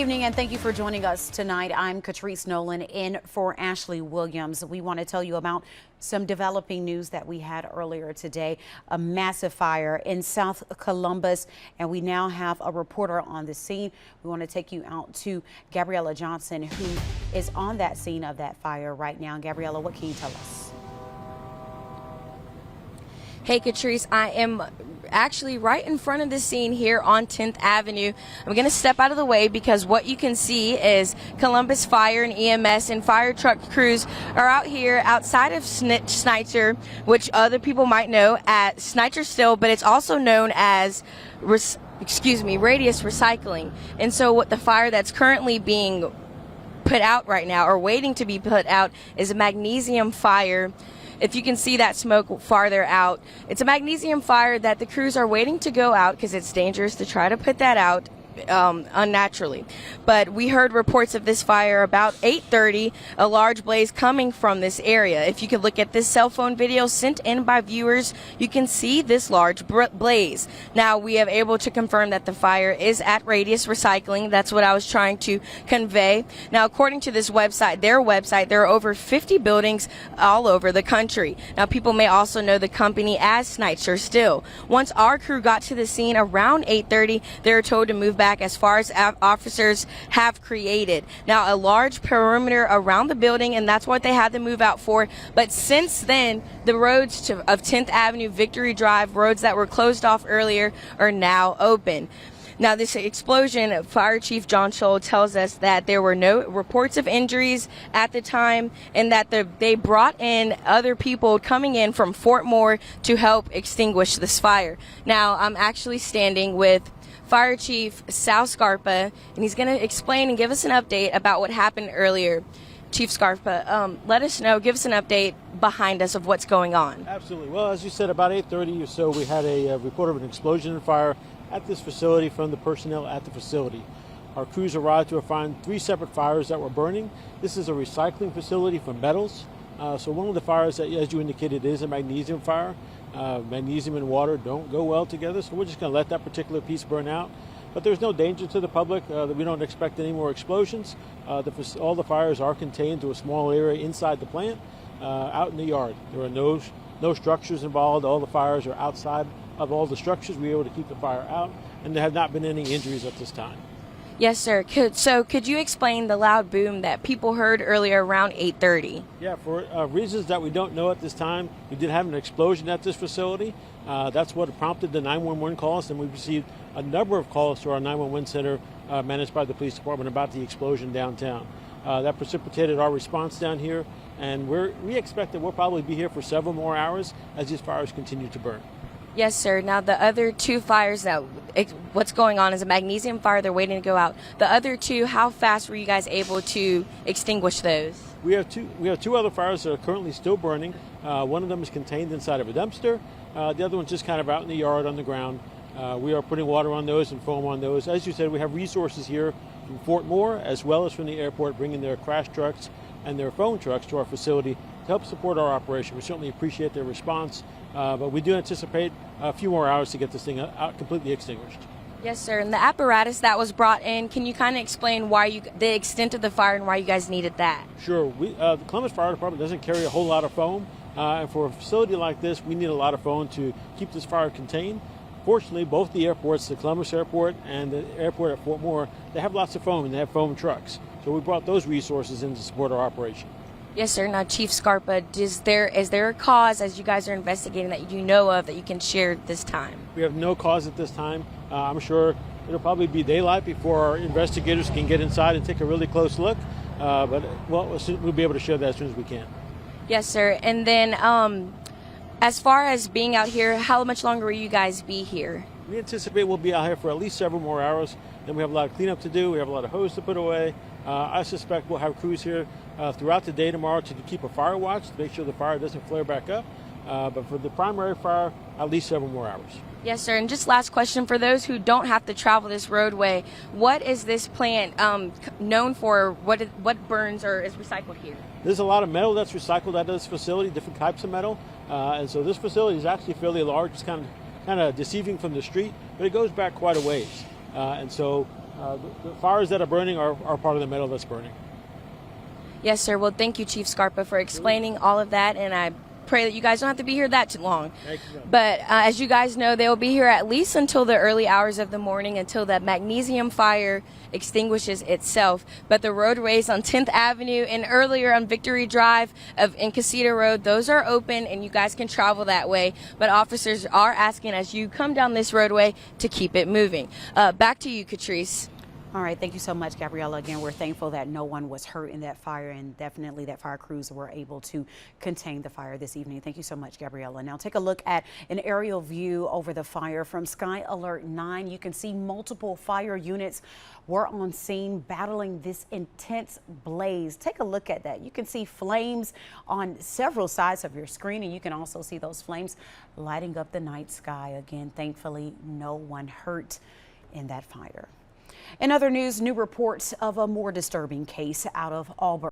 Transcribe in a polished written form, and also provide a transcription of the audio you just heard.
evening, and thank you for joining us tonight. I'm Catrice Nolan in for Ashley Williams. We want to tell you about some developing news that we had earlier today. A massive fire in South Columbus, and we now have a reporter on the scene. We want to take you out to Gabriella Johnson, who is on that scene of that fire right now. Gabriella, what can you tell us? Hey, Catrice, I am actually right in front of the scene here on 10th Avenue. I'm going to step out of the way because what you can see is Columbus Fire and EMS and fire truck crews are out here outside of Schneitzer, which other people might know at Schneitzer still, but it's also known as Radius Recycling. And so what the fire that's currently being put out right now, or waiting to be put out, is a magnesium fire. If you can see that smoke farther out, it's a magnesium fire that the crews are waiting to go out because it's dangerous to try to put that out unnaturally. But we heard reports of this fire about 8:30, a large blaze coming from this area. If you could look at this cell phone video sent in by viewers, you can see this large blaze. Now, we have able to confirm that the fire is at Radius Recycling. That's what I was trying to convey. Now, according to this website, there are over 50 buildings all over the country. Now, people may also know the company as Schneitzer Steel. Once our crew got to the scene around 8:30, they were told to move back as far as officers have created. Now, a large perimeter around the building, and that's what they had to move out for. But since then, the roads of 10th Avenue, Victory Drive, roads that were closed off earlier, are now open. Now, this explosion, Fire Chief John Scholl tells us that there were no reports of injuries at the time, and that they brought in other people coming in from Fort Moore to help extinguish this fire. Now, I'm actually standing with Fire Chief Sal Scarpa, and he's going to explain and give us an update about what happened earlier. Chief Scarpa, let us know, give us an update behind us of what's going on. Absolutely. Well, as you said, about 8:30 or so, we had a report of an explosion and fire at this facility from the personnel at the facility. Our crews arrived to find 3 separate fires that were burning. This is a recycling facility for metals. So one of the fires, that, as you indicated, is a magnesium fire. Magnesium and water don't go well together, so we're just going to let that particular piece burn out. But there's no danger to the public. We don't expect any more explosions. All the fires are contained to a small area inside the plant, out in the yard. There are no structures involved. All the fires are outside of all the structures. We were able to keep the fire out, and there have not been any injuries at this time. Yes, sir. Could you explain the loud boom that people heard earlier around 8:30? Yeah, for reasons that we don't know at this time, we did have an explosion at this facility. That's what prompted the 911 calls, and we received a number of calls to our 911 center managed by the police department about the explosion downtown. That precipitated our response down here, and we expect that we'll probably be here for several more hours as these fires continue to burn. Yes, sir. Now, the other 2 fires, what's going on is a magnesium fire. They're waiting to go out. The other 2, how fast were you guys able to extinguish those? We have 2 other fires that are currently still burning. One of them is contained inside of a dumpster. The other one's just kind of out in the yard on the ground. We are putting water on those and foam on those. As you said, we have resources here from Fort Moore as well as from the airport, bringing their crash trucks and their phone trucks to our facility to help support our operation. We certainly appreciate their response, but we do anticipate a few more hours to get this thing out completely extinguished. Yes, sir. And the apparatus that was brought in, can you kind of explain the extent of the fire and why you guys needed that? Sure. The Columbus Fire Department doesn't carry a whole lot of foam, and for a facility like this, we need a lot of foam to keep this fire contained. Fortunately, both the airports, the Columbus Airport and the airport at Fort Moore, they have lots of foam and they have foam trucks. So we brought those resources in to support our operation. Yes, sir. Now, Chief Scarpa, is there a cause, as you guys are investigating, that you know of that you can share at this time? We have no cause at this time. I'm sure it'll probably be daylight before our investigators can get inside and take a really close look. But we'll be able to share that as soon as we can. Yes, sir. And then as far as being out here, how much longer will you guys be here? We anticipate we'll be out here for at least several more hours. Then we have a lot of cleanup to do. We have a lot of hose to put away. I suspect we'll have crews here throughout the day tomorrow to keep a fire watch to make sure the fire doesn't flare back up. But for the primary fire, at least several more hours. Yes, sir. And just last question, for those who don't have to travel this roadway, what is this plant known for? What burns or is recycled here? There's a lot of metal that's recycled at this facility, different types of metal. And so this facility is actually fairly large. It's kind of deceiving from the street, but it goes back quite a ways. And so The fires that are burning are part of the metal that's burning. Yes, sir. Well, thank you, Chief Scarpa, for explaining all of that, and I pray that you guys don't have to be here that too long. But as you guys know, they'll be here at least until the early hours of the morning, until the magnesium fire extinguishes itself. But the roadways on 10th Avenue and earlier on Victory Drive and Casita Road, those are open and you guys can travel that way. But officers are asking as you come down this roadway to keep it moving. Back to you, Catrice. All right, thank you so much, Gabriella. Again, we're thankful that no one was hurt in that fire, and definitely that fire crews were able to contain the fire this evening. Thank you so much, Gabriella. Now take a look at an aerial view over the fire from Sky Alert 9. You can see multiple fire units were on scene battling this intense blaze. Take a look at that. You can see flames on several sides of your screen, and you can also see those flames lighting up the night sky. Again, thankfully, no one hurt in that fire. In other news, new reports of a more disturbing case out of Auburn.